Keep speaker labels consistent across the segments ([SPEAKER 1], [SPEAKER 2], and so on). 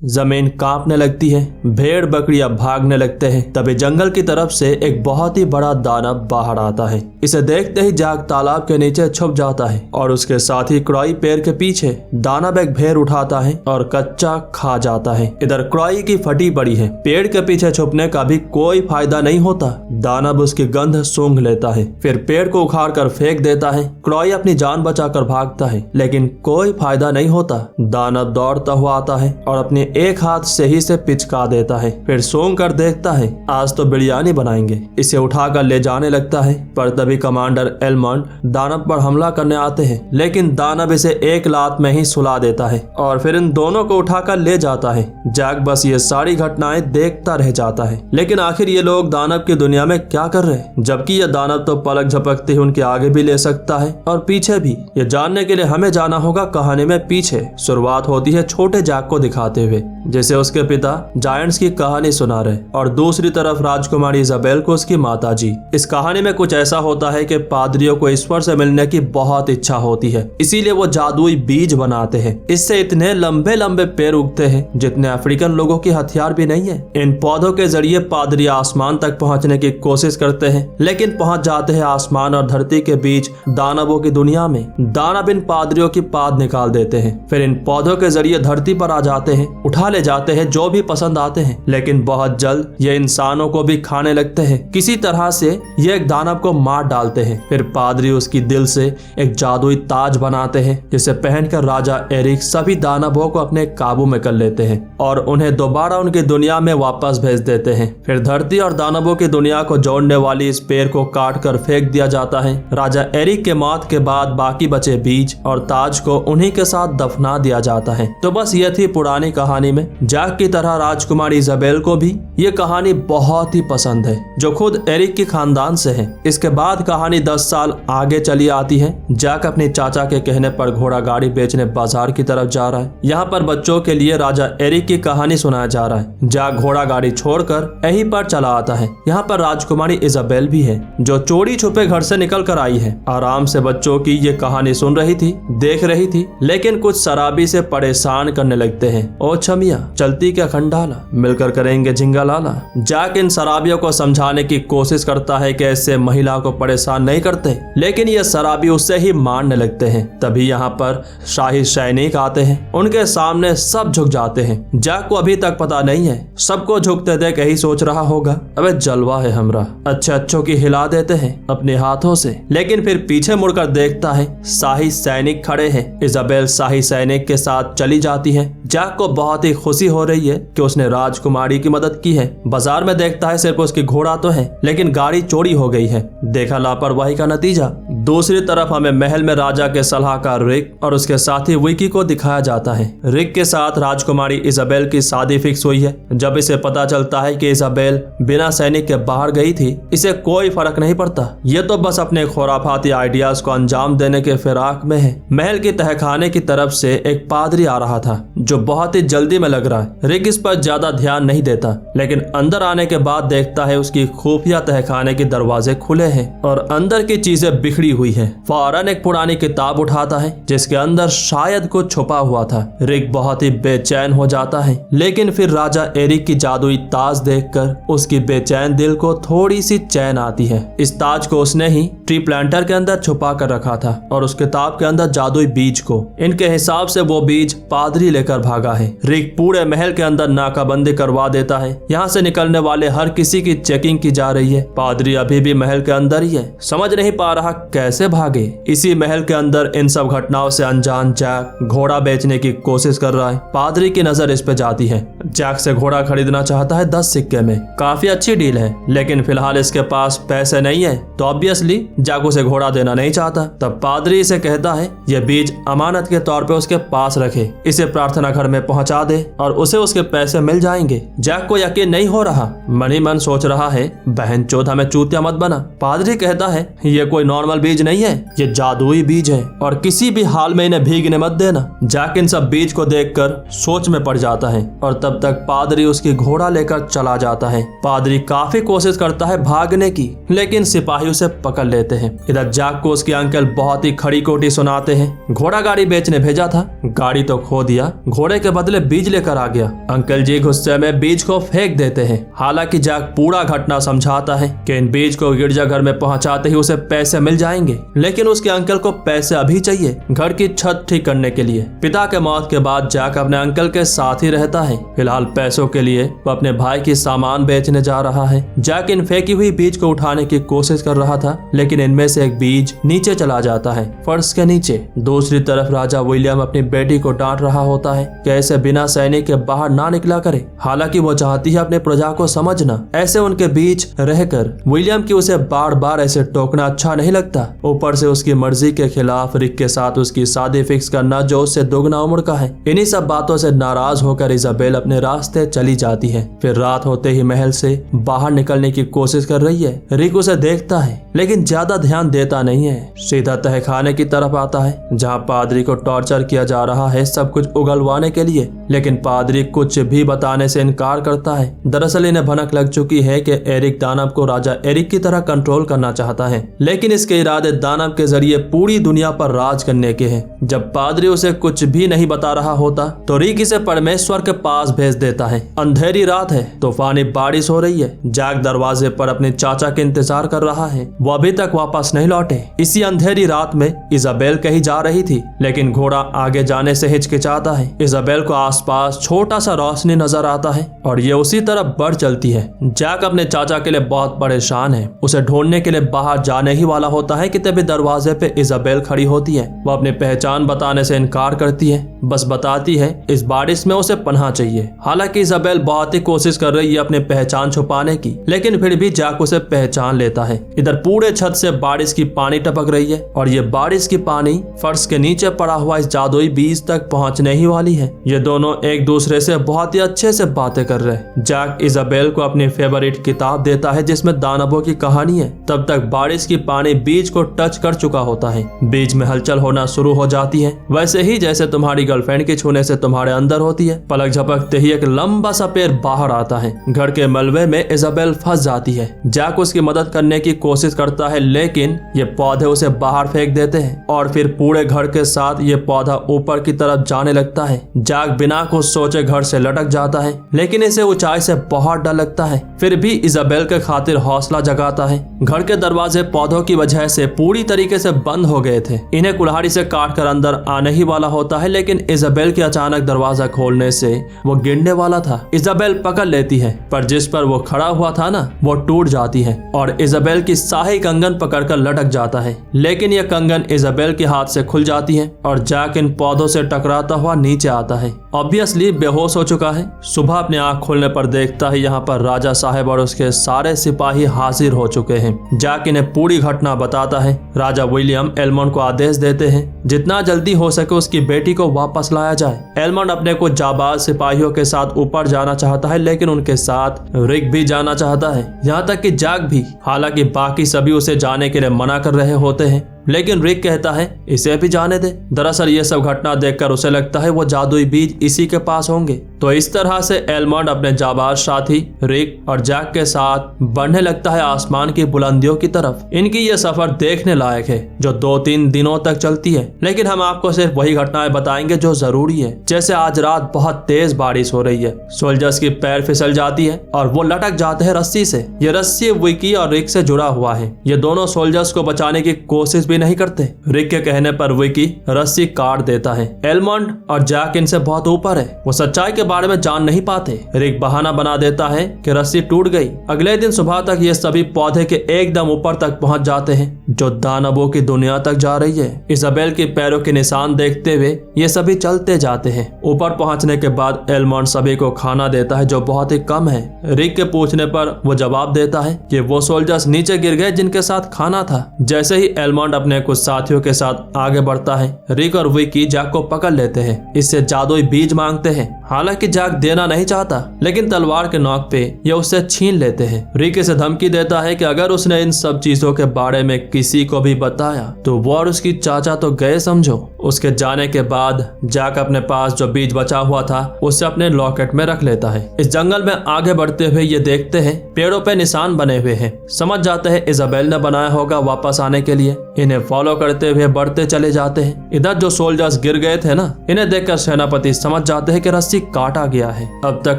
[SPEAKER 1] जमीन कांपने लगती है, भेड़ बकरियां भागने लगते हैं। तभी जंगल की तरफ से एक बहुत ही बड़ा दानव बाहर आता है। इसे देखते ही जैक तालाब के नीचे छुप जाता है और उसके साथ ही क्रॉई पेड़ के पीछे। दानव एक भेड़ उठाता है और कच्चा खा जाता है। इधर क्रॉई की फटी पड़ी है। पेड़ के पीछे छुपने का भी कोई फायदा नहीं होता। दानव उसकी गंध सूंघ लेता है, फिर पेड़ को उखाड़ कर फेंक देता है। क्रॉई अपनी जान बचाकर भागता है, लेकिन कोई फायदा नहीं होता। दानव दौड़ता हुआ आता है और अपने एक हाथ से ही से पिचका देता है। फिर सूंघ कर देखता है, आज तो बिरयानी बनाएंगे। इसे उठाकर ले जाने लगता है, पर तभी कमांडर एलमंड दानव पर हमला करने आते हैं, लेकिन दानव इसे एक लात में ही सुला देता है और फिर इन दोनों को उठाकर ले जाता है। जैक बस ये सारी घटनाएं देखता रह जाता है, लेकिन आखिर ये लोग दानव की दुनिया में क्या कर रहे हैं, जबकि ये दानव तो पलक झपकते ही उनके आगे भी ले सकता है और पीछे भी। ये जानने के लिए हमें जाना होगा कहानी में पीछे। शुरुआत होती है छोटे जैक को दिखाते हुए, जैसे उसके पिता जायंट्स की कहानी सुना रहे और दूसरी तरफ राजकुमारी इजाबेल को उसकी माताजी। इस कहानी में कुछ ऐसा होता है कि पादरियों को ईश्वर से मिलने की बहुत इच्छा होती है, इसीलिए वो जादुई बीज बनाते हैं। इससे इतने लंबे लंबे पेड़ उगते हैं जितने अफ्रीकन लोगों की हथियार भी नहीं है। इन पौधों के जरिए पादरी आसमान तक पहुंचने की कोशिश करते हैं, लेकिन पहुंच जाते हैं आसमान और धरती के बीच दानवों की दुनिया में। दानव इन पादरियों की पाद निकाल देते हैं, फिर इन पौधों के जरिए धरती पर आ जाते हैं, उठा ले जाते हैं जो भी पसंद आते हैं। लेकिन बहुत जल्द ये इंसानों को भी खाने लगते हैं। किसी तरह से ये एक दानव को मार डालते हैं। फिर पादरी उसकी दिल से एक जादुई ताज बनाते हैं, जिसे पहनकर राजा एरिक सभी दानवों को अपने काबू में कर लेते हैं और उन्हें दोबारा उनकी दुनिया में वापस भेज देते हैं। फिर धरती और दानवों की दुनिया को जोड़ने वाली इस पेड़ को काट कर फेंक दिया जाता है। राजा एरिक के मौत के बाद बाकी बचे बीज और ताज को उन्हीं के साथ दफना दिया जाता है। तो बस ये थी पुरानी कहानी में। जैक की तरह राजकुमारी इजाबेल को भी ये कहानी बहुत ही पसंद है, जो खुद एरिक के खानदान से है। इसके बाद कहानी 10 साल आगे चली आती है। जैक अपने चाचा के कहने पर घोड़ा गाड़ी बेचने बाजार की तरफ जा रहा है। यहाँ पर बच्चों के लिए राजा एरिक की कहानी सुनाया जा रहा है। जैक घोड़ा गाड़ी छोड़कर यहीं पर चला आता है। यहाँ पर राजकुमारी इजाबेल भी है, जो चोरी छुपे घर से निकल कर आई है। आराम से बच्चों की ये कहानी सुन रही थी, देख रही थी, लेकिन कुछ शराबी से परेशान करने लगते हैं। ओ छमिया, चलती क्या खंडाला, मिलकर करेंगे झिंगा लाला। जैक इन शराबियों को समझाने की कोशिश करता है कि ऐसे महिला को परेशान नहीं करते, लेकिन ये शराबी उससे ही मारने लगते हैं। तभी यहाँ पर शाही सैनिक आते हैं। उनके सामने सब झुक जाते हैं। जैक को अभी तक पता नहीं है, सबको झुकते देख यही सोच रहा होगा, अबे जलवा है हमरा, अच्छों की हिला देते हैं अपने हाथों से। लेकिन फिर पीछे मुड़कर देखता है शाही सैनिक खड़े हैं। इजाबेल शाही सैनिक के साथ चली जाती है। जैक को बहुत ही खुशी हो रही है कि उसने राजकुमारी की मदद की है। बाजार में देखता है सिर्फ उसकी घोड़ा तो है, लेकिन गाड़ी चोरी हो गई है। देखा लापरवाही का नतीजा। दूसरी तरफ हमें महल में राजा के सलाहकार रिक और उसके साथी विकी को दिखाया जाता है। रिक के साथ राजकुमारी इजाबेल की शादी फिक्स हुई है। जब इसे पता चलता है कि इजाबेल बिना सैनिक के बाहर गई थी, इसे कोई फर्क नहीं पड़ता। ये तो बस अपने खुराफाती आइडियाज को अंजाम देने के फिराक में है। महल की तहखाने की तरफ से एक पादरी आ रहा था, जो बहुत ही जल्दी में लग रहा है। रिक इस पर ज्यादा ध्यान नहीं देता, लेकिन अंदर आने के बाद देखता है उसकी खुफिया तहखाने के दरवाजे खुले हैं और अंदर की चीजें बिखरी हुई है। फौरन एक पुरानी किताब उठाता है, जिसके अंदर शायद कुछ छुपा हुआ था। रिक बहुत ही बेचैन हो जाता है, लेकिन फिर राजा एरिक की जादुई ताज देखकर उसकी बेचैन दिल को थोड़ी सी चैन आती है। इस ताज को उसने ही ट्री प्लांटर के अंदर छुपा कर रखा था और उस किताब के अंदर जादुई बीज को। इनके हिसाब से वो बीज पादरी लेकर भागा है। रिक पूरे महल के अंदर नाकाबंदी करवा देता है। यहाँ से निकलने वाले हर किसी की चेकिंग की जा रही है। पादरी अभी भी महल के अंदर ही है, समझ नहीं पा रहा कैसे भागे। इसी महल के अंदर इन सब घटनाओं से अनजान जैक घोड़ा बेचने की कोशिश कर रहा है। पादरी की नजर इस पे जाती है। जैक से घोड़ा खरीदना चाहता है 10 सिक्के में। काफी अच्छी डील है, लेकिन फिलहाल इसके पास पैसे नहीं है, तो ऑब्वियसली जैक उसे घोड़ा देना नहीं चाहता। तब पादरी इसे कहता है ये बीज अमानत के तौर पे उसके पास रखे, इसे प्रार्थना घर में पहुंचा दे और उसे उसके पैसे मिल जाएंगे। जैक को यकीन नहीं हो रहा, मन ही मन सोच रहा है बहन चोद हमें चूतिया मत बना। पादरी कहता है ये कोई नॉर्मल बीज नहीं है, ये जादुई बीज है और किसी भी हाल में इन्हें भीगने मत देना। जैक इन सब बीज को देखकर सोच में पड़ जाता है और तब तक पादरी उसकी घोड़ा लेकर चला जाता है। पादरी काफी कोशिश करता है भागने की, लेकिन सिपाही उसे पकड़ लेते हैं। इधर जैक को उसके अंकल बहुत ही खड़ी खोटी सुनाते हैं। घोड़ा गाड़ी बेचने भेजा था, गाड़ी तो खो दिया, घोड़े के बदले बीज लेकर आ गया। अंकल जी गुस्से में बीज को फेंक देते हैं। हालांकि जैक पूरा घटना समझाता है कि इन बीज को गिरजाघर में पहुंचाते ही उसे पैसे मिल जाएंगे, लेकिन उसके अंकल को पैसे अभी चाहिए घर की छत ठीक करने के लिए। पिता के मौत के बाद जैक अपने अंकल के साथ ही रहता है। फिलहाल पैसों के लिए वो अपने भाई की सामान बेचने जा रहा है। जैक इन फेंकी हुई बीज को उठाने की कोशिश कर रहा था, लेकिन इनमें से एक बीज नीचे चला जाता है, फर्श के नीचे। दूसरी तरफ राजा विलियम अपनी बेटी को डांट रहा होता है कि ऐसे बिना सैनिक के बाहर ना निकला करे। हालांकि वो चाहती है अपने प्रजा को समझना। ऐसे उनके बीच रहकर विलियम की उसे बार बार ऐसे टोकना अच्छा नहीं लगता। ऊपर से उसकी मर्जी के खिलाफ रिक के साथ उसकी शादी फिक्स करना जो उससे दोगुना उम्र का है। इन्हीं सब बातों से नाराज होकर इजाबेल अपने रास्ते चली जाती है। फिर रात होते ही महल से बाहर निकलने की कोशिश कर रही है। रिक उसे देखता है, लेकिन ज्यादा ध्यान देता नहीं है। सीधा तहखाने की तरफ आता है जहाँ पादरी को टॉर्चर किया जा रहा है, सब कुछ उगलवाने के लिए। लेकिन पादरी कुछ भी बताने से इनकार करता है। दरअसल इन्हें भनक लग चुकी है कि एरिक दानव को राजा एरिक की तरह कंट्रोल करना चाहता है, लेकिन इसके इरादे दानव के जरिए पूरी दुनिया पर राज करने के हैं। जब पादरी उसे कुछ भी नहीं बता रहा होता तो रिक इसे परमेश्वर के पास भेज देता है। अंधेरी रात है, तूफानी बारिश हो रही है। जैक दरवाजे पर अपने चाचा के इंतजार कर रहा है, वो अभी तक वापस नहीं लौटे। इसी अंधेरी रात में इजाबेल कहीं जा रही थी, लेकिन घोड़ा आगे जाने से हिचकिचाता है। इजाबेल को आसपास छोटा सा रोशनी नजर आता है और ये उसी तरफ बढ़ चलती है। जैक अपने चाचा के लिए बहुत परेशान है। उसे ढूंढने के लिए बाहर जाने ही वाला होता है कि तभी दरवाजे पे इजाबेल खड़ी होती है। वो अपनी पहचान बताने से इनकार करती है, बस बताती है इस बारिश में उसे पनाह चाहिए। हालांकि इजाबेल बहुत ही कोशिश कर रही है अपनी पहचान छुपाने की, लेकिन फिर भी जैक उसे पहचान लेता है। इधर पूरे छत से बारिश की पानी टपक रही है और ये बारिश की पानी फर्श के नीचे पड़ा हुआ इस जादुई बीज तक पहुंचने ही वाली है। ये दोनों एक दूसरे से बहुत ही अच्छे से बातें कर रहे हैं। जैक इजाबेल को अपनी फेवरेट किताब देता है जिसमें दानवों की कहानी है। तब तक बारिश की पानी बीज को टच कर चुका होता है। बीज में हलचल होना शुरू हो जाती है, वैसे ही जैसे तुम्हारी गर्लफ्रेंड के छूने से तुम्हारे अंदर होती है। पलक झपकते ही एक लंबा सा पेड़ बाहर आता है। घर के मलबे में इजाबेल फंस जाती है। जैक उसकी मदद करने की कोशिश करता है, लेकिन ये पौधे उसे बाहर फेंक देते हैं और फिर पूरे घर के साथ ये पौधा ऊपर की तरफ जाने लगता है। जैक बिना कुछ सोचे घर से लटक जाता है, लेकिन इसे ऊंचाई से बहुत डर लगता है। फिर भी इजाबेल के खातिर हौसला जगाता है। घर के दरवाजे पौधों की वजह से पूरी तरीके से बंद हो गए थे। इन्हें कुल्हाड़ी से काट कर अंदर आने ही वाला होता है, लेकिन इजाबेल के अचानक दरवाजा खोलने से वो गिरने वाला था। इजाबेल पकड़ लेती है, पर जिस पर वो खड़ा हुआ था ना, वो टूट जाती है और इजाबेल की शाही कंगन पकड़कर लटक जाता है। लेकिन यह कंगन इजाबेल के हाथ से खुल जाती है और जैक इन पौधों से टकराता हुआ नीचे आता है। ऑब्वियसली बेहोश हो चुका है। सुबह अपने आंख खोलने पर देखता है यहाँ पर राजा साहब और उसके सारे सिपाही हाजिर हो चुके हैं। जैक इन्हें पूरी घटना बताता है। राजा विलियम एलमंड को आदेश देते हैं जितना जल्दी हो सके उसकी बेटी को वापस लाया जाए। एलमंड अपने कुछ जाबाज सिपाहियों के साथ ऊपर जाना चाहता है, लेकिन उनके साथ रिक भी जाना चाहता है, यहाँ तक कि जैक भी। हालांकि बाकी सभी उसे जाने के लिए मना कर रहे होते हैं, लेकिन रिक कहता है इसे भी जाने दे। दरअसल ये सब घटना देखकर उसे लगता है वो जादुई बीज इसी के पास होंगे। तो इस तरह से एलमंड अपने जाबाज साथी रिक और जैक के साथ बढ़ने लगता है आसमान की बुलंदियों की तरफ। इनकी ये सफर देखने लायक है जो 2-3 दिनों तक चलती है, लेकिन हम आपको सिर्फ वही घटनाएं बताएंगे जो जरूरी है। जैसे आज रात बहुत तेज बारिश हो रही है, सोल्जर्स की पैर फिसल जाती है और वो लटक जाते हैं रस्सी से। ये रस्सी विकी और रिक से जुड़ा हुआ है। ये दोनों सोल्जर्स को बचाने की कोशिश भी नहीं करते। रिक के कहने पर विकी रस्सी काट देता है। एलमंड और जैक इनसे बहुत ऊपर है, वो सच्चाई के बारे में जान नहीं पाते। रिक बहाना बना देता है कि रस्सी टूट गई। अगले दिन सुबह तक ये सभी पौधे के एकदम ऊपर तक पहुंच जाते हैं जो दानवों की दुनिया तक जा रही है। इजाबेल के पैरों के निशान देखते हुए ये सभी चलते जाते हैं। ऊपर पहुंचने के बाद एलमंड सभी को खाना देता है जो बहुत ही कम है। रिक के पूछने पर वो जवाब देता है कि वो सोल्जर्स नीचे गिर गए जिनके साथ खाना था। जैसे ही एलमंड अपने कुछ साथियों के साथ आगे बढ़ता है, रिक और विकी जैक को पकड़ लेते हैं। इससे जादुई बीज मांगते हैं। हालांकि जैक देना नहीं चाहता, लेकिन तलवार के नोक पे ये उससे छीन लेते हैं। रिक इसे धमकी देता है कि अगर उसने इन सब चीजों के बारे में किसी को भी बताया तो वो और उसकी चाचा तो गए समझो। उसके जाने के बाद जैक अपने पास जो बीज बचा हुआ था उसे अपने लॉकेट में रख लेता है। इस जंगल में आगे बढ़ते हुए ये देखते हैं पेड़ों पे निशान बने हुए हैं। समझ जाते हैं इजाबेल ने बनाया होगा वापस आने के लिए। इन्हें फॉलो करते हुए बढ़ते चले जाते हैं। इधर जो सोल्जर्स गिर गए थे ना, इन्हें देखकर सेनापति समझ जाते हैं कि रस्सी काटा गया है। अब तक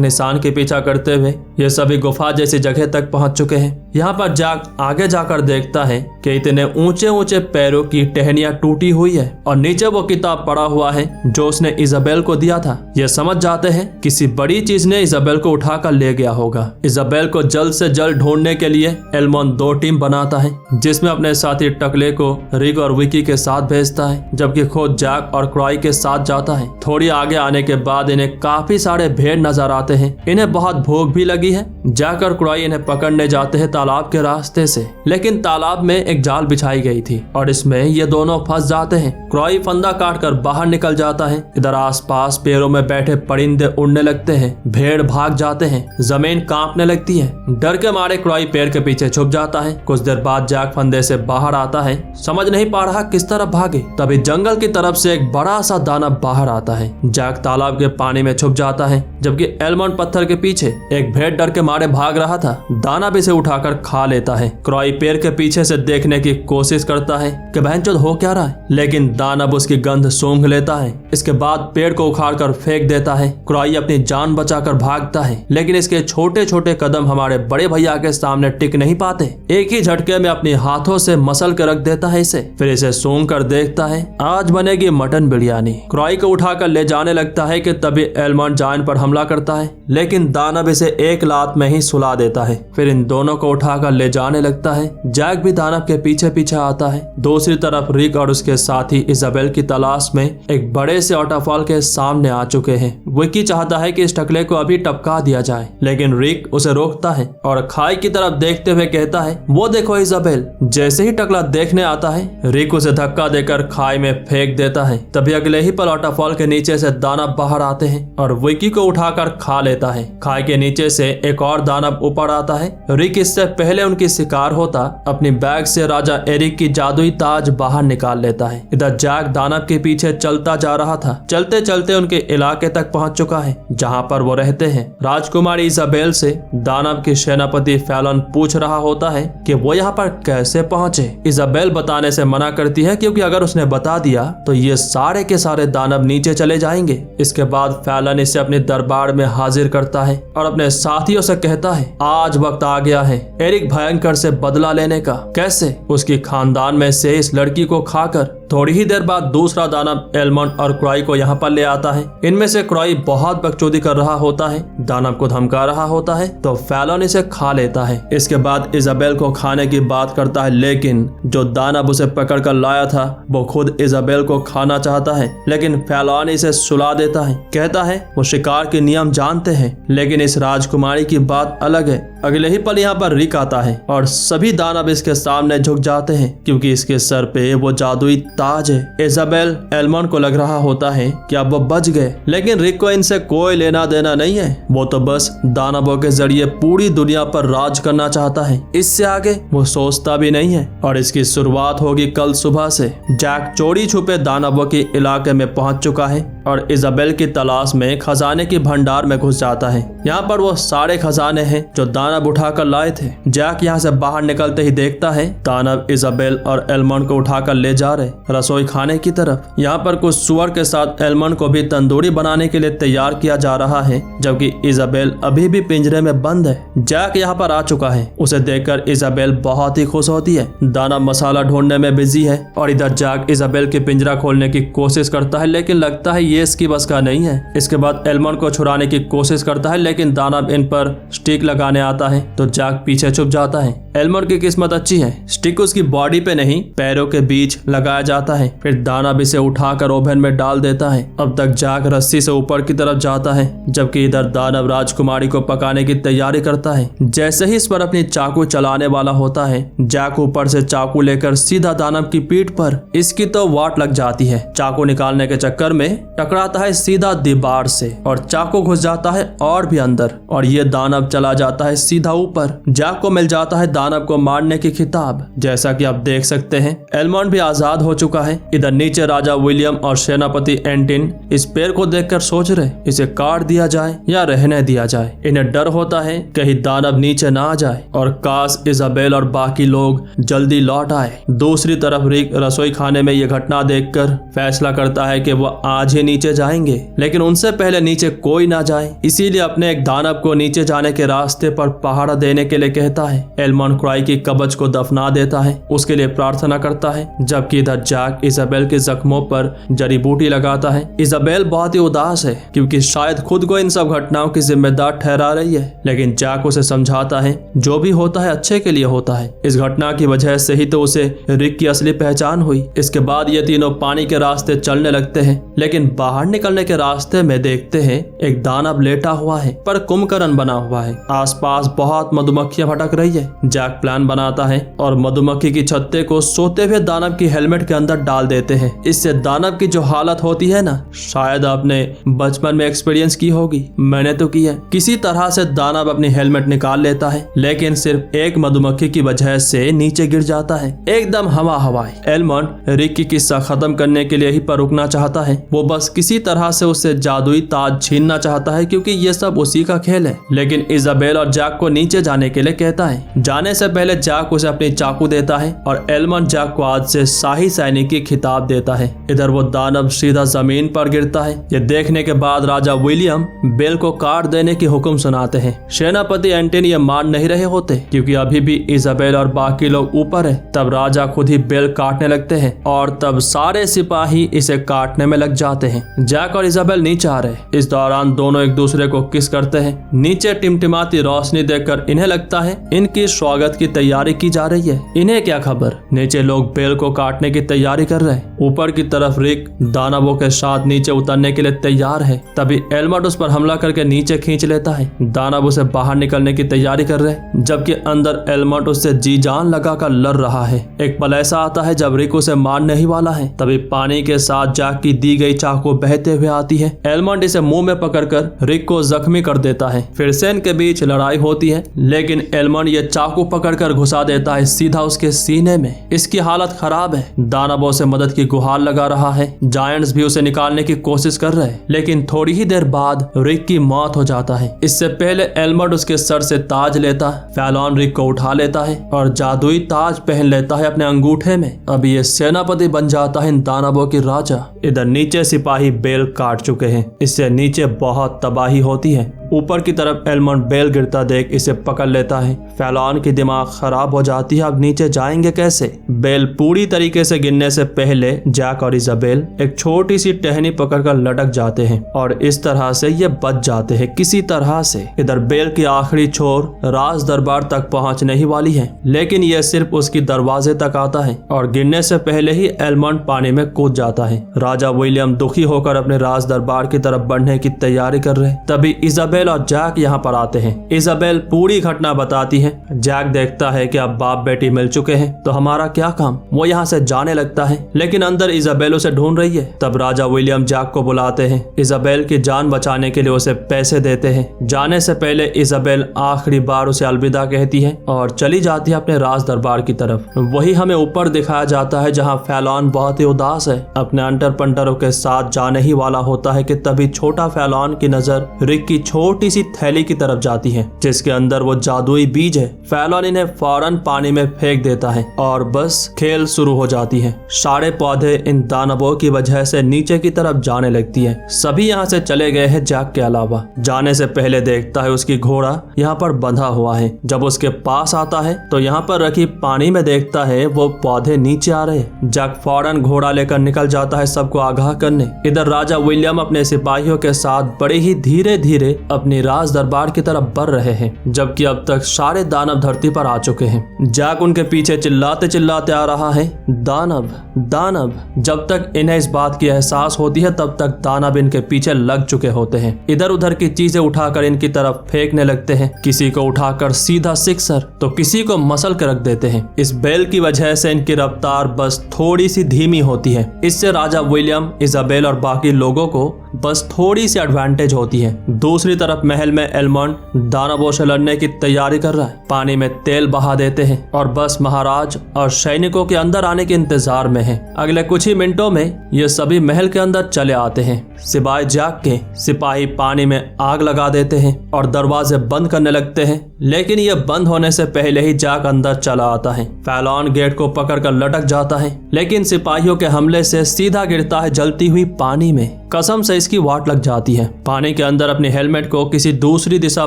[SPEAKER 1] निशान के पीछा करते हुए ये सभी गुफा जैसी जगह तक पहुंच चुके हैं। यहाँ पर जैक आगे जाकर देखता है कि इतने ऊंचे ऊंचे पैरों की टहनियां टूटी हुई है और नीचे वो किताब पड़ा हुआ है जो उसने इजाबेल को दिया था। ये समझ जाते हैं किसी बड़ी चीज ने इजाबेल को उठाकर ले गया होगा। इजाबेल को जल्द से जल्द ढूंढने के लिए एल्मोंड 2 टीम बनाता है, जिसमें अपने साथी टकले को रिक और विकी के साथ भेजता है, जबकि खुद जैक और क्रॉई के साथ जाता है। थोड़ी आगे आने के बाद इन्हें काफी सारे भेड़ नजर आते हैं। इन्हें बहुत भूख भी लगी है। जैक और क्रॉई इन्हें पकड़ने जाते हैं तालाब के रास्ते से, लेकिन तालाब में एक जाल बिछाई गई थी और इसमें ये दोनों फंस जाते हैं। क्रॉई फंदा काटकर बाहर निकल जाता है। इधर आसपास पेड़ों में बैठे परिंदे उड़ने लगते हैं, भेड़ भाग जाते हैं, जमीन कांपने लगती है। डर के मारे क्रॉई पेड़ के पीछे छुप जाता है। कुछ देर बाद जैक फंदे से बाहर आता है, समझ नहीं पा रहा किस तरफ भागे। तभी जंगल की तरफ से एक बड़ा सा दानव बाहर आता है। जैक तालाब के पानी में छुप जाता है, जबकि एल्मोंड पत्थर के पीछे एक भेड़ डर के मारे भाग रहा था। दानव इसे उठाकर खा लेता है। क्रॉई पेड़ के पीछे से देखने की कोशिश करता है कि बहनचोद हो क्या रहा है, लेकिन दानव उसकी गंध सूंघ लेता है। इसके बाद पेड़ को उखाड़कर फेंक देता है। क्रॉई अपनी जान बचाकर भागता है, लेकिन इसके छोटे छोटे कदम हमारे बड़े भैया के सामने टिक नहीं पाते। एक ही झटके में अपने हाथों से मसल कर रख देता है इसे, फिर इसे सूंघ कर देखता है। आज बनेगी मटन बिरयानी। क्रॉई को उठाकर ले जाने लगता है कि तभी एल्मोंड जान पर हमला करता है, लेकिन दानव इसे एक लात में ही सुला देता है। फिर इन दोनों को उठाकर ले जाने लगता है। जैक भी दानव के पीछे पीछे आता है। दूसरी तरफ रिक और उसके साथी इजाबेल की तलाश में एक बड़े से वाटरफॉल के सामने आ चुके हैं। विकी चाहता है कि इस टकले को अभी टपका दिया जाए, लेकिन रिक उसे रोकता है और खाई की तरफ देखते हुए कहता है, वो देखो इजाबेल। जैसे ही टकला देखने आता है, रिक उसे धक्का देकर खाई में फेंक देता है। तभी अगले ही पल वाटरफॉल के नीचे से दानव बाहर आते हैं और विकी को उठाकर खा लेता है। खाई के नीचे से एक और दानव ऊपर आता है। रिक इससे पहले उनकी शिकार होता अपनी बैग से राजा एरिक की जादुई ताज बाहर निकाल लेता है। इधर जैक दानव के पीछे चलता जा रहा था। चलते चलते उनके इलाके तक पहुंच चुका है जहां पर वो रहते हैं। राजकुमारी इजाबेल से दानव की सेनापति फैलन पूछ रहा होता है कि वो यहाँ पर कैसे पहुंचे। इजाबेल बताने से मना करती है, क्योंकि अगर उसने बता दिया तो ये सारे के सारे दानव नीचे चले जाएंगे। इसके बाद फैलन इसे अपने दरबार में हाजिर करता है और अपने साथियों से कहता है, आज वक्त आ गया है एरिक भयंकर से बदला लेने का। कैसे? उसकी खानदान में से इस लड़की को खाकर। थोड़ी ही देर बाद दूसरा दानव एल्मोंड और क्रॉई को यहाँ पर ले आता है। इनमें से क्रॉई बहुत बकचोदी कर रहा होता है, दानव को धमका रहा होता है, तो फैलन इसे खा लेता है। इसके बाद इजाबेल को खाने की बात करता है, लेकिन जो दानव उसे पकड़ कर लाया था वो खुद इजाबेल को खाना चाहता है, लेकिन फैलन इसे सुला देता है। कहता है वो शिकार के नियम जानते हैं, लेकिन इस राजकुमारी की बात अलग है। अगले ही पल यहाँ पर रिक आता है और सभी दानव इसके सामने झुक जाते हैं, क्योंकि इसके सर पे वो जादुई ताज है। इजाबेल एल्मोंड को लग रहा होता है कि अब वो बच गए, लेकिन रिक को इनसे कोई लेना देना नहीं है। वो तो बस दानवों के जरिए पूरी दुनिया पर राज करना चाहता है। इससे आगे वो सोचता भी नहीं है और इसकी शुरुआत होगी कल सुबह से। जैक चोरी छुपे दानवों के इलाके में पहुंच चुका है और इजाबेल की तलाश में खजाने की भंडार में घुस जाता है। यहाँ पर वो सारे खजाने हैं जो दानव उठाकर लाए थे। जैक यहाँ से बाहर निकलते ही देखता है दानव इजाबेल और एल्मोंड को उठाकर ले जा रहे रसोई खाने की तरफ। यहाँ पर कुछ सुअर के साथ एल्मोंड को भी तंदूरी बनाने के लिए तैयार किया जा रहा है, जबकि इजाबेल अभी भी पिंजरे में बंद है। जैक यहाँ पर आ चुका है। उसे देखकर इजाबेल बहुत ही खुश होती है। दानव मसाला ढूंढने में बिजी है और इधर जैक इजाबेल की पिंजरा खोलने की कोशिश करता है, लेकिन लगता है ये इसकी बस का नहीं है। इसके बाद एल्मोंड को छुड़ाने की कोशिश करता है, लेकिन दानव इन पर स्टिक लगाने आता है तो जैक पीछे छुप जाता है। एल्मोंड की किस्मत अच्छी है, स्टिक उसकी बॉडी पे नहीं पैरों के बीच लगाया जा जाता है। फिर दानव इसे उठाकर ओवन में डाल देता है। अब तक जैक रस्सी से ऊपर की तरफ जाता है, जबकि इधर दानव राजकुमारी को पकाने की तैयारी करता है। जैसे ही इस पर अपनी चाकू चलाने वाला होता है, जैक ऊपर से चाकू लेकर सीधा दानव की पीठ पर। इसकी तो वाट लग जाती है। चाकू निकालने के चक्कर में टकराता है सीधा दीवार से और चाकू घुस जाता है और भी अंदर, और ये दानव चला जाता है सीधा ऊपर। जैक को मिल जाता है दानव को मारने की खिताब। जैसा कि आप देख सकते हैं, एलमंड भी आजाद हो चुका है। इधर नीचे राजा विलियम और सेनापति एंटिन इस पेड़ को देखकर सोच रहे इसे काट दिया जाए या रहने दिया जाए। इन्हें डर होता है कहीं दानव नीचे ना आ जाए और काश इजाबेल और बाकी लोग जल्दी लौट आए। दूसरी तरफ रिक रसोई खाने में यह घटना देखकर फैसला करता है कि वह आज ही नीचे जाएंगे, लेकिन उनसे पहले नीचे कोई ना जाए, इसीलिए अपने एक दानव को नीचे जाने के रास्ते पर पहाड़ा देने के लिए कहता है। एलमंड क्राई की कब्ज को दफना देता है, उसके लिए प्रार्थना करता है, जबकि इधर जैक इजाबेल के जख्मों पर जड़ी बूटी लगाता है। इजाबेल बहुत ही उदास है क्योंकि शायद खुद को इन सब घटनाओं की जिम्मेदार ठहरा रही है, लेकिन जैक उसे समझाता है जो भी होता है अच्छे के लिए होता है। इस घटना की वजह से ही तो उसे रिक की असली पहचान हुई। इसके बाद ये तीनों पानी के रास्ते चलने लगते हैं, लेकिन बाहर निकलने के रास्ते में देखते हैं एक दानव लेटा हुआ है पर कुंभकर्ण बना हुआ है। आसपास बहुत मधुमक्खियां भटक रही है। जैक प्लान बनाता है और मधुमक्खी की छत्ते को सोते हुए दानव की हेलमेट के अंदर डाल देते हैं। इससे दानव की जो हालत होती है ना, शायद आपने बचपन में एक्सपीरियंस की होगी, मैंने तो की है। किसी तरह से दानव अपनी हेलमेट निकाल लेता है, लेकिन सिर्फ एक मधुमक्खी की वजह से नीचे गिर जाता है। एकदम हवाई। एलमंड रिक की किस्सा खत्म करने के लिए ही पर रुकना चाहता है। वो बस किसी तरह से उससे जादुई ताज छीनना चाहता है क्योंकि ये सब उसी का खेल है। लेकिन इजाबेल और जैक को नीचे जाने के लिए कहता है। जाने से पहले जैक उसे अपनी चाकू देता है और एलमंड जैक को आज से शाही सैनिक की खिताब देता है। इधर वो दानव सीधा जमीन पर गिरता है। ये देखने के बाद राजा विलियम बेल को काट देने की हुक्म सुनाते हैं। सेनापति एंटिन ये मान नहीं रहे होते क्योंकि अभी भी इजाबेल और बाकी लोग ऊपर है। तब राजा खुद ही बेल काटने लगते हैं और तब सारे सिपाही इसे काटने में लग जाते हैं। जैक और इजाबेल नीचे आ रहे। इस दौरान दोनों एक दूसरे को किस करते हैं। नीचे टिमटिमाती रोशनी देखकर इन्हें लगता है इनकी स्वागत की तैयारी की जा रही है। इन्हें क्या खबर, नीचे लोग बेल को काटने की तैयारी कर रहे हैं। ऊपर की तरफ रिक दानवों के साथ नीचे उतरने के लिए तैयार है। तभी एलमंड उस पर हमला करके नीचे खींच लेता है। दानव उसे बाहर निकलने की तैयारी कर रहे हैं, जबकि अंदर एलमंड उससे जी जान लगाकर लड़ रहा है। एक पल ऐसा आता है जब रिक उसे मारने ही वाला है, तभी पानी के साथ जैक की दी गई चाकू बहते हुए आती है। एलमंड इसे मुंह में पकड़कर रिक को जख्मी कर देता है। फिर से इनके बीच लड़ाई होती है, लेकिन एलमंड ये चाकू पकड़कर घुसा देता है सीधा उसके सीने में। इसकी हालत खराब है। दानवों से मदद की गुहार लगा रहा है। जायंट्स भी उसे निकालने की कोशिश कर रहे हैं, लेकिन थोड़ी ही देर बाद रिक की मौत हो जाता है। इससे पहले एलमंड उसके सर से ताज लेता है। फैलॉन रिक को उठा लेता है और जादुई ताज पहन लेता है अपने अंगूठे में। अब ये सेनापति बन जाता है इन दानवों की राजा। इधर नीचे सिपाही बेल काट चुके हैं। इससे नीचे बहुत तबाही होती है। ऊपर की तरफ एलमंड बेल गिरता देख इसे पकड़ लेता है। फैलॉन की दिमाग खराब हो जाती है, अब नीचे जाएंगे कैसे। बेल पूरी तरीके से गिरने से पहले जैक और इजाबेल एक छोटी सी टहनी पकड़कर लटक जाते हैं और इस तरह से ये बच जाते हैं किसी तरह से। इधर बेल की आखिरी छोर राज दरबार तक पहुंचने ही वाली है, लेकिन यह सिर्फ उसकी दरवाजे तक आता है और गिरने से पहले ही एलमंड पानी में कूद जाता है। राजा विलियम दुखी होकर अपने राज दरबार की तरफ बढ़ने की तैयारी कर रहे। तभी इजाबेल और जैक यहाँ पर आते हैं। इजाबेल पूरी घटना बताती है। जैक देखता है कि अब बाप बेटी मिल चुके हैं तो हमारा क्या काम। वो यहाँ से जाने लगता है, लेकिन अंदर इजाबेल उसे ढूंढ रही है। तब राजा विलियम जैक को बुलाते हैं। इजाबेल की जान बचाने के लिए उसे पैसे देते हैं। जाने से पहले इजाबेल आखिरी बार उसे अलविदा कहती है और चली जाती है अपने राज दरबार की तरफ। वही हमें ऊपर दिखाया जाता है जहाँ फैलॉन बहुत ही उदास है, अपने अंटर पंटरों के साथ जाने ही वाला होता है कि तभी छोटा फैलॉन की नजर रिक की छोटी सी थैली की तरफ जाती है जिसके अंदर वो जादुई बीज है। फैलॉन इन्हें फौरन पानी में फेंक देता है और बस खेल शुरू हो जाती है। सारे पौधे इन दानवों की वजह से नीचे की तरफ जाने लगती है। सभी यहाँ से चले गए हैं जैक के अलावा। जाने से पहले देखता है उसकी घोड़ा यहाँ पर बंधा हुआ है। जब उसके पास आता है तो यहाँ पर रखी पानी में देखता है वो पौधे नीचे आ रहे। जैक फौरन घोड़ा लेकर निकल जाता है सबको आगाह करने। इधर राजा विलियम अपने सिपाहियों के साथ बड़े ही धीरे धीरे अपनी राज दरबार की तरफ बढ़ रहे हैं, जबकि अब तक सारे दानव धरती पर आ चुके हैं। जैक उनके पीछे चिल्लाते चिल्लाते आ रहा है, दानव दानव। जब तक इन्हें इस बात की एहसास होती है तब तक दानव इनके पीछे लग चुके होते हैं। इधर उधर की चीजें उठाकर इनकी तरफ फेंकने लगते हैं, किसी को उठाकर सीधा सिक्सर तो किसी को मसल कर रख देते हैं। इस बेल की वजह से इनकी रफ्तार बस थोड़ी सी धीमी होती है। इससे राजा विलियम, इजाबेल और बाकी लोगों को बस थोड़ी सी एडवांटेज होती है। दूसरी तरफ महल में एलमंड दानवों से लड़ने की तैयारी कर रहा है। पानी में तेल बहा देते हैं और बस महाराज और सैनिकों के अंदर आने के इंतजार में है। अगले कुछ ही मिनटों में ये सभी महल के अंदर चले आते हैं। सिवाय जैक के सिपाही पानी में आग लगा देते हैं और दरवाजे बंद करने लगते हैं, लेकिन ये बंद होने से पहले ही जैक अंदर चला आता है। फैलॉन गेट को पकड़कर लटक जाता है, लेकिन सिपाहियों के हमले से सीधा गिरता है जलती हुई पानी में। कसम से इसकी वाट लग जाती है। पानी के अंदर अपने हेलमेट को किसी दूसरी दिशा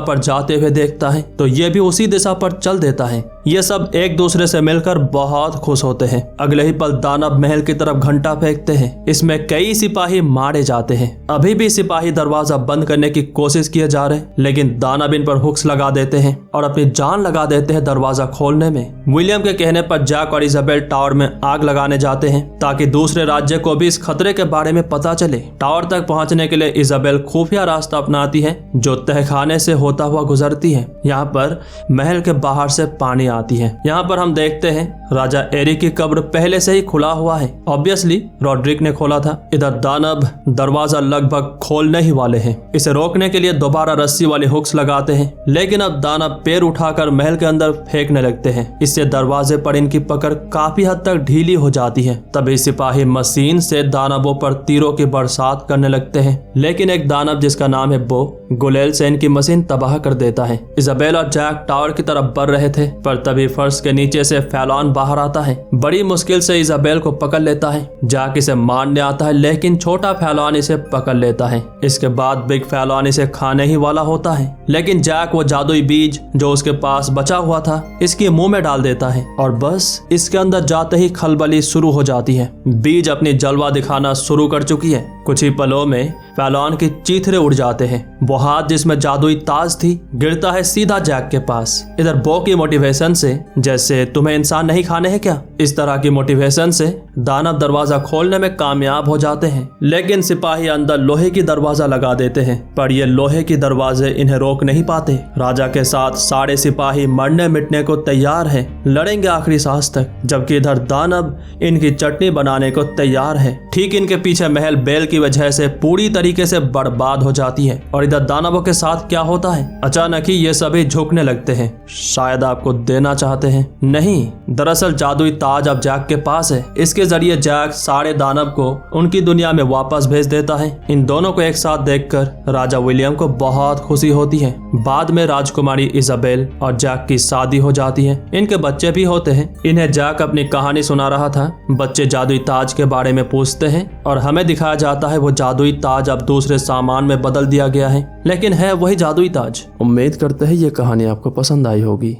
[SPEAKER 1] पर जाते हुए देखता है तो ये भी उसी दिशा पर चल देता है। ये सब एक दूसरे से मिलकर बहुत खुश होते हैं। अगले ही पल दानव महल की तरफ घंटा फेंकते हैं। इसमें कई सिपाही मारे जाते हैं। अभी भी सिपाही दरवाजा बंद करने की कोशिश किए जा रहे हैं, लेकिन दानव इन पर हुक्स लगा देते हैं और अपनी जान लगा देते हैं दरवाजा खोलने में। विलियम के कहने पर जैक और इजाबेल टावर में आग लगाने जाते हैं ताकि दूसरे राज्य को भी इस खतरे के बारे में पता चले। टावर तक पहुंचने के लिए इजाबेल खुफिया रास्ता अपनाती है जो तहखाने से होता हुआ गुजरती है। यहाँ पर महल के बाहर से पानी आती है। यहाँ पर हम देखते हैं राजा एरिक की कब्र पहले से ही खुला हुआ है। ऑब्वियसली रॉड्रिक ने खोला था। इधर दानव दरवाजा लगभग खोलने ही वाले हैं। इसे रोकने के लिए दोबारा रस्सी वाले हुक्स लगाते हैं, लेकिन अब दानव पैर उठाकर महल के अंदर फेंकने लगते हैं। इससे दरवाजे पर इनकी पकड़ काफी हद तक ढीली हो जाती है। तभी सिपाही मशीन से दानवों पर तीरों की बरसात करने लगते हैं, लेकिन एक दानव जिसका नाम है बो गुलेल से इनकी मशीन तबाह कर देता है। इजाबेल और जैक टावर की तरफ बढ़ रहे थे, पर तभी फर्श के नीचे से फैलॉन बाहर आता है। बड़ी मुश्किल से इजाबेल को पकड़ लेता है। जैक इसे मारने आता है, लेकिन छोटा फैलॉन इसे पकड़ लेता है। इसके बाद बिग फैलॉन इसे खाने ही वाला होता है, लेकिन जैक वो जादुई बीज जो उसके पास बचा हुआ था इसके मुंह में डाल देता है और बस इसके अंदर जाते ही खलबली शुरू हो जाती है। बीज अपनी जलवा दिखाना शुरू कर चुकी है। कुछ ही पलों में फैलॉन की चीथड़े उड़ जाते हैं। वो हाथ जिसमें जादुई ताज थी गिरता है सीधा जैक के पास। इधर बो की मोटिवेशन से, जैसे तुम्हें इंसान नहीं खाने हैं क्या, इस तरह की मोटिवेशन से दानव दरवाजा खोलने में कामयाब हो जाते हैं, लेकिन सिपाही अंदर लोहे की दरवाजा लगा देते हैं। पर ये लोहे की दरवाजे इन्हें रोक नहीं पाते। राजा के साथ सारे सिपाही मरने मिटने को तैयार हैं, लड़ेंगे आखिरी सांस तक, जबकि इधर दानव इनकी चटनी बनाने को तैयार है। ठीक इनके पीछे महल बेल की वजह से पूरी तरीके से बर्बाद हो जाती है। और इधर दानवों के साथ क्या होता है, अचानक ही ये सभी झुकने लगते हैं। शायद आपको देना चाहते हैं। नहीं, दरअसल जादुई ताज अब जैक के पास है। इसके जरिए जैक सारे दानव को उनकी दुनिया में वापस भेज देता है। इन दोनों को एक साथ देखकर राजा विलियम को बहुत खुशी होती है। बाद में राजकुमारी इजाबेल और जैक की शादी हो जाती है। इनके बच्चे भी होते हैं। इन्हें जैक अपनी कहानी सुना रहा था। बच्चे जादुई ताज के बारे में पूछते हैं और हमें दिखाया जाता है वो जादुई ताज अब दूसरे सामान में बदल दिया गया है, लेकिन है वही जादुई ताज। उम्मीद करते हैं ये कहानी आपको पसंद आई होगी।